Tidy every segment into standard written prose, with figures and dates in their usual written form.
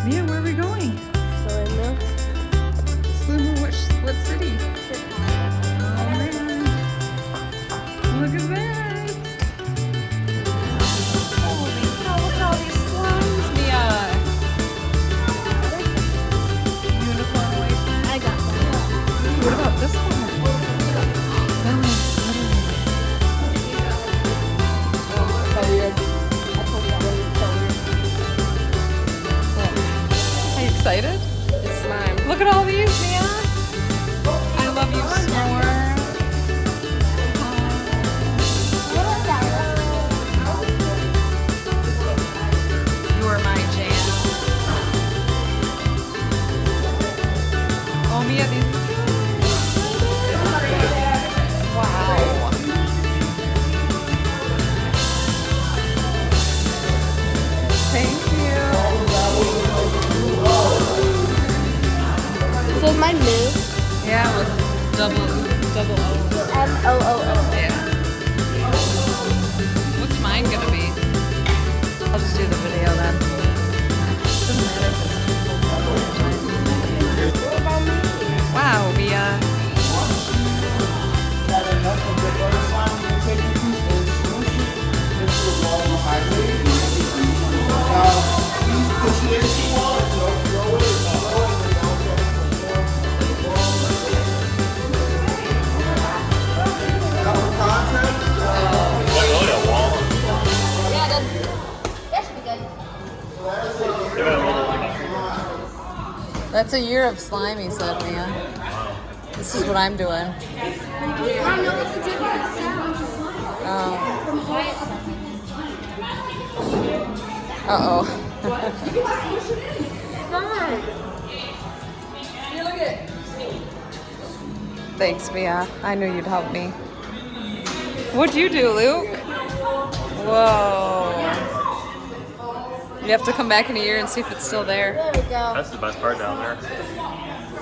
Mia, where are we going? SlooMoo. SlooMoo, what city? Oh man. Look at that. Holy cow, look at all these slimes, Mia. Unicorn wafer. I got that. What about this one? So weird. I told you that one was so weird. Are you excited? It's slime. Look at all these, Mia. I love you more. You are my jam. Oh, Mia, these. Wow. Thank you. So is mine Moo? Yeah, with double O. M-O-O-O. Yeah. What's mine gonna be? I'll just do the video then. Doesn't matter if it's What about me? wow, Mia. Yeah, that should be good. That's a year of slime, he said, Mia. This is what I'm doing. I know what to do with the sound. Oh. From quiet. Uh-oh. Fine. Here, look at it. Thanks, Mia. I knew you'd help me. What'd you do, Luke? Whoa. You have to come back in a year and see if it's still there. There we go. That's the best part down there.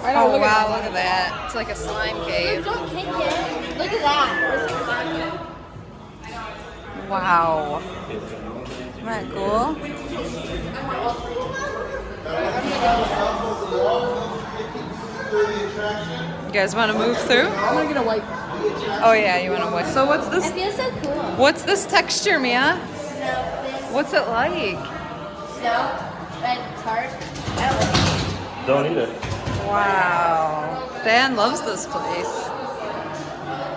I know, Oh, look wow, at look at that. It's like a slime that. cave. Don't kick it. Look at that. Wow. Isn't that cool? You guys want to move through? I'm gonna get a wipe. Oh yeah, you want to wait. So what's It this? feels so cool. What's this texture, Mia? Snow. What's it like? Snow. But it's hard. I don't like it. Don't eat it. Wow. Dan loves this place.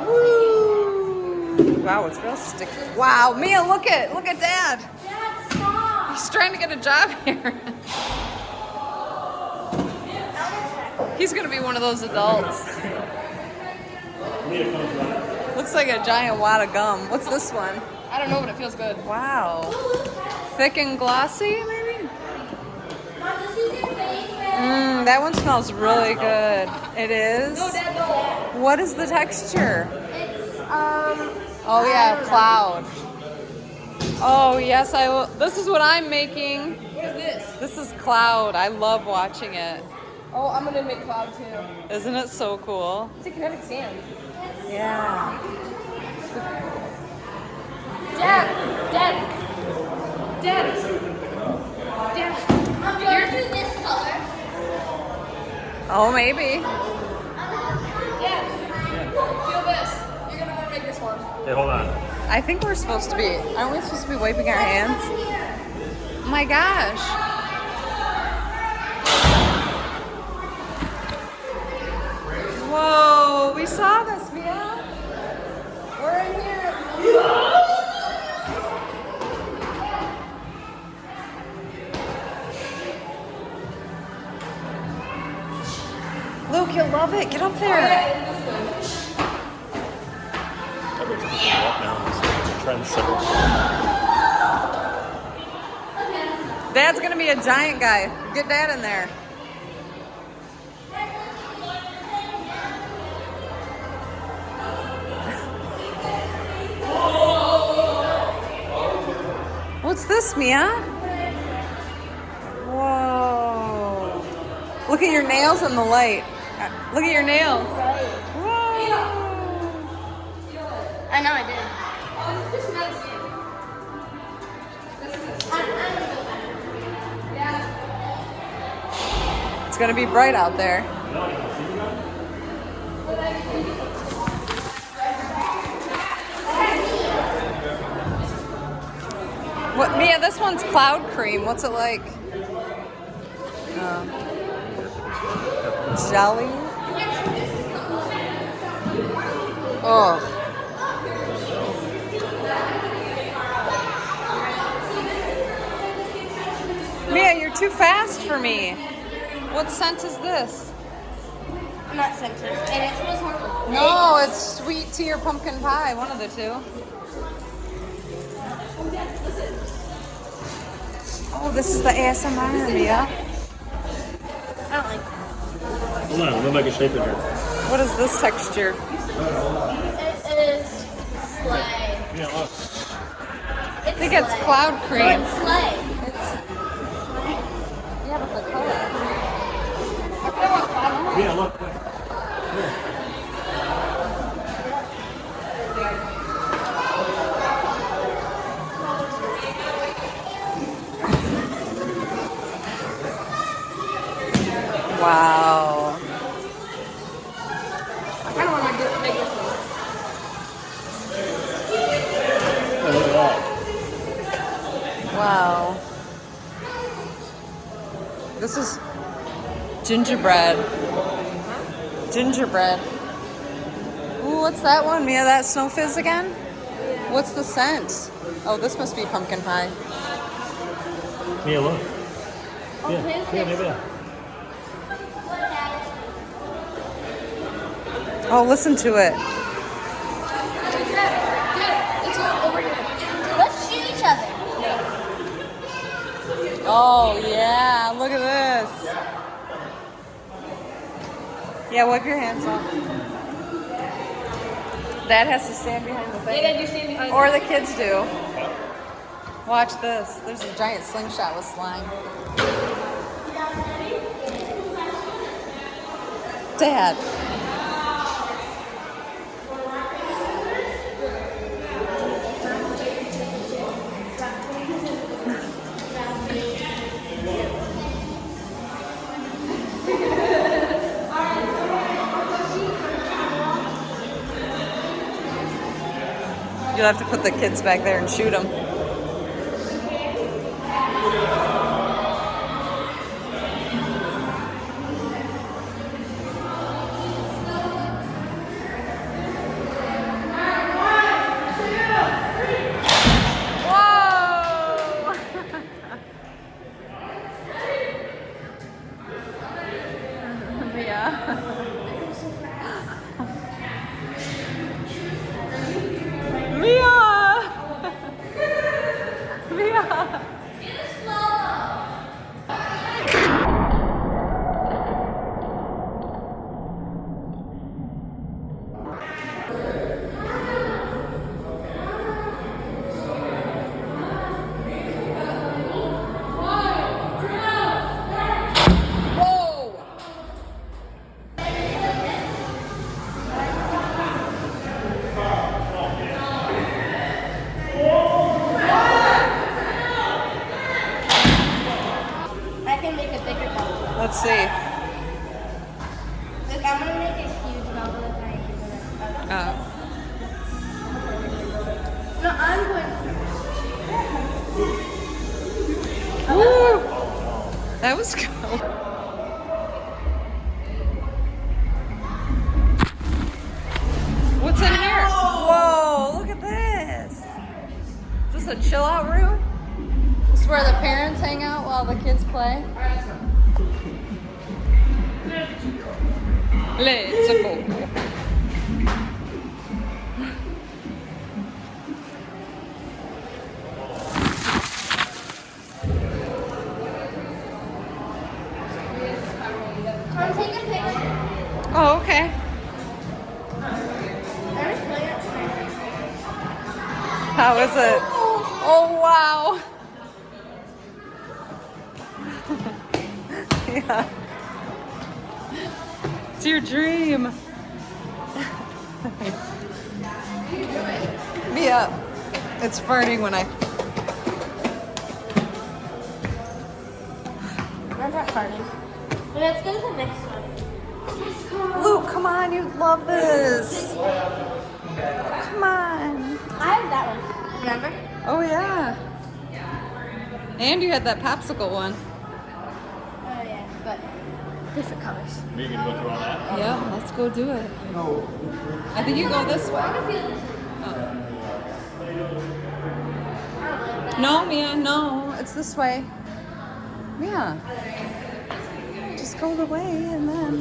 Woo. Wow, it's real sticky. Wow, Mia, look at Dad. Dad, stop. He's trying to get a job here. He's gonna be one of those adults. Looks like a giant wad of gum. What's this one? I don't know, but it feels good. Wow. Thick and glossy, maybe? That one smells really good. It is? No, Dad, no. What is the texture? It's, Oh yeah, cloud. Oh yes, I will. This is what I'm making. What is this? This is cloud. I love watching it. Oh, I'm gonna make cloud too. Isn't it so cool? It's a kinetic sand. Yeah. Dad! I'm going to do this color. Oh, maybe. Dad, feel this. You're gonna want to make this one. Hey, hold on. I think we're supposed to be. Aren't we supposed to be wiping our hands? Oh my gosh. Whoa, we saw this, Mia. We're in here. Luke, you'll love it. Get up there. Everyone's picking it up now. It's like a trendsetter. Dad's gonna be a giant guy. Get Dad in there. What's this, Mia? Whoa. Look at your nails in the light. Look at your nails. Whoa. I know I did. It's gonna be bright out there. What, Mia, this one's cloud cream. What's it like? Jelly? Oh. Mia, you're too fast for me. What scent is this? Not scented. And it smells horrible. No, it's sweet tea or pumpkin pie. One of the two. Oh, this is the ASMR, Mia. I don't like it. Hold on, we'll make a shape in here. What is this texture? It is sleigh. Yeah, look. I think it's cloud No, cream. it's sleigh. Yeah, but the color. Yeah, look. Wow. I kind of want to make this one. Oh, look at that. Wow. This is gingerbread. Gingerbread. Ooh, what's that one, Mia? That snow fizz again? What's the scent? Oh, this must be pumpkin pie. Yeah, look. Oh, Yeah, please, yeah, maybe that. Oh, listen to it. It's over here. Let's shoot each other. Oh, yeah. Look at this. Yeah, wipe your hands off. Dad has to stand behind the thing. Yeah, you stand behind Or the kids do. Watch this. There's a giant slingshot with slime. Dad. You'll have to put the kids back there and shoot them. Whoa! Yeah. Mia! Mia! Whoa! I can make a bigger bubble. Let's see. Look, I'm gonna make a huge bubble if I do that. No, I'm going first. Woo! That was cool. What's in here? Whoa, look at this. Is this a chill out room? This is where the parents hang out while the kids play? Let's go. Come take a picture. Oh, okay. There's plants. How is it? Oh, wow. Yeah. It's your dream. Mia, it's farting when I... I'm not farting. Let's go to the next one. Luke, come on, you love this. Come on. I have that one. Remember? Oh yeah. And you had that popsicle one. Oh yeah, but different colors. Maybe you can go through on that. Yeah, let's go do it. I think you go this way. No, Mia, no. It's this way. Mia. Just go the way and then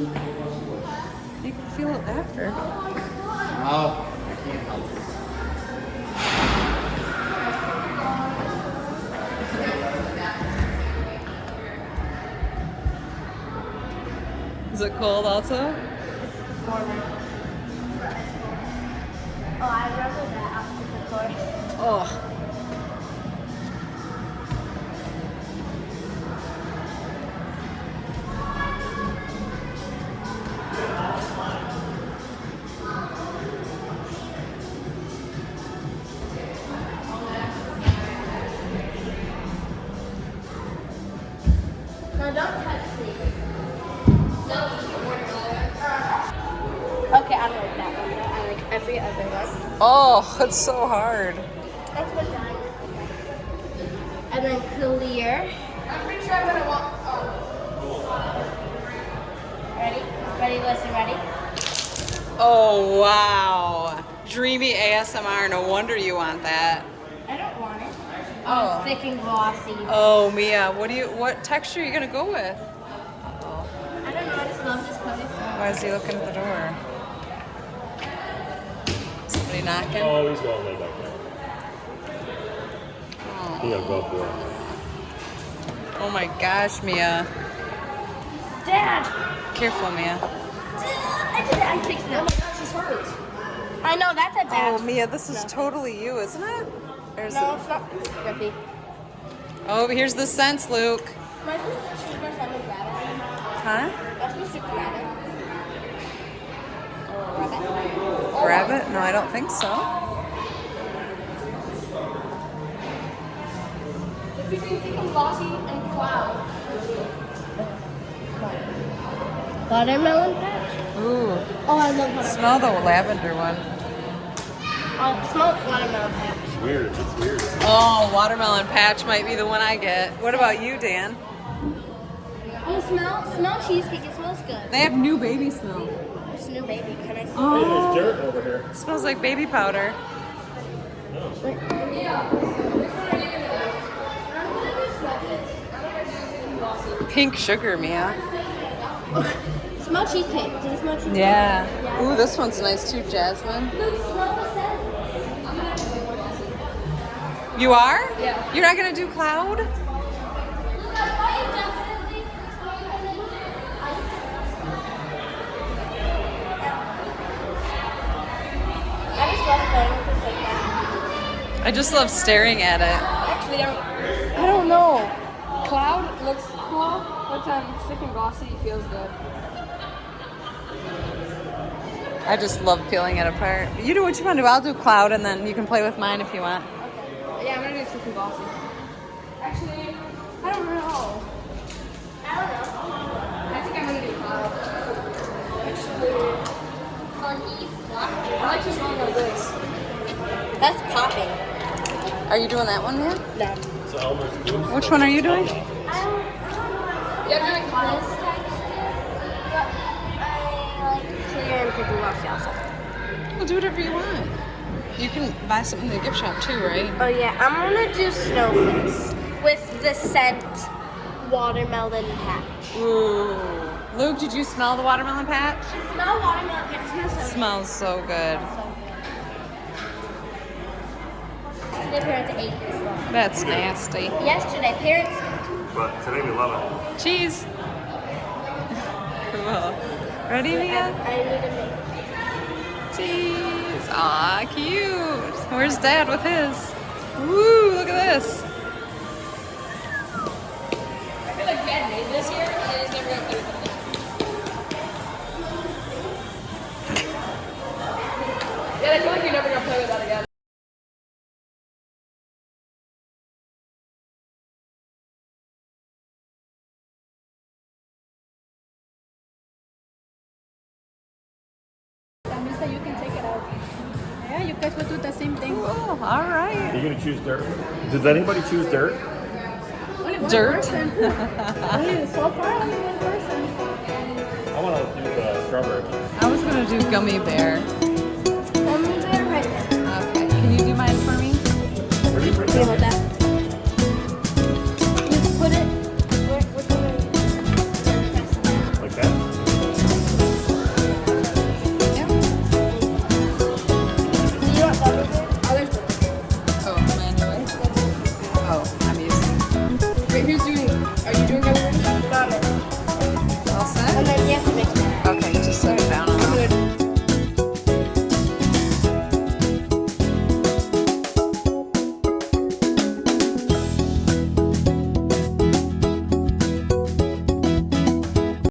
you can feel it after. Oh, I can't help it. Is it cold also? Oh, I remember that after the course. Oh. No, don't touch me. No. Okay, I like that one. I like every other one. Oh, it's so hard. That's what diamond. And then clear. I'm pretty sure I'm gonna walk. Ready? Ready, listen, ready? Oh, wow. Dreamy ASMR. No wonder you want that. I don't want it. Oh. Thick and glossy. Oh, Mia, what texture are you going to go with? I don't know, I just love this color. Why is he looking at the door? Somebody knocking? Oh, he's going way back there. Oh. He gotta go up there. Oh my gosh, Mia. Dad! Careful, Mia. I did it, I fixed it. Oh my gosh, this hurts. I know, that's a bad. Oh, Mia, this is totally you, isn't it? Or is No, it? it's not. It's grippy. Oh, here's the scents, Luke. Am I supposed to choose my son to grab it? Huh? Am I supposed to grab it? Or rub it? Grab it? No, I don't think so. It's between thick and glossy and cloud. Watermelon patch? Ooh. Oh, I love watermelon. Smell the lavender one. Oh, smell watermelon patch. It's weird. It's weird. Oh, watermelon patch might be the one I get. What about you, Dan? Oh, smell cheesecake. It smells good. They have new baby smell. It's new baby. Can I smell? Hey, Oh, there's dirt over here. it smells like baby powder. Pink sugar, Mia. Smell cheesecake. Does it smell cheesecake? Yeah. Ooh, this one's nice too, Jasmine. Look, smell the scent. You are? Yeah. You're not gonna do cloud? I just love playing with this like that. I just love staring at it. Actually, I don't know. Cloud looks cool, but thick and glossy feels good. I just love peeling it apart. You do what you want to do. I'll do cloud and then you can play with mine if you want. Okay. Yeah, I'm gonna do thick and glossy. Actually, I don't know. I think I'm gonna do cloud. Actually, I like to smell like this. That's popping. Are you doing that one yet? No. So Elmer's good. Which one are you doing? Yeah, I'm doing this texture, but I like clear and thick and glossy also. Well, do whatever you want. You can buy something in the gift shop too, right? Oh yeah, I'm gonna do snowflakes with the scent watermelon patch. Ooh. Luke, did you smell the watermelon patch? Smell watermelon patch. Smells so Smells so good. Yesterday parents ate this one. That's nasty. Yesterday parents. But today we love it. Cheese. Cool. Ready, Mia? I need to make. Cheese. Aw, cute. Where's Dad with his? Woo, look at this. I feel like Dad made this here and he's never gonna play with it. Yeah, I feel like you're never gonna play with that again. that you can take it out. Yeah, you guys would do the same thing. Cool. All right. Are you gonna choose dirt? Does anybody choose dirt? Only one Dirt. person. Only so far, only one person. I want to do the strawberry one. I was gonna do gummy bear.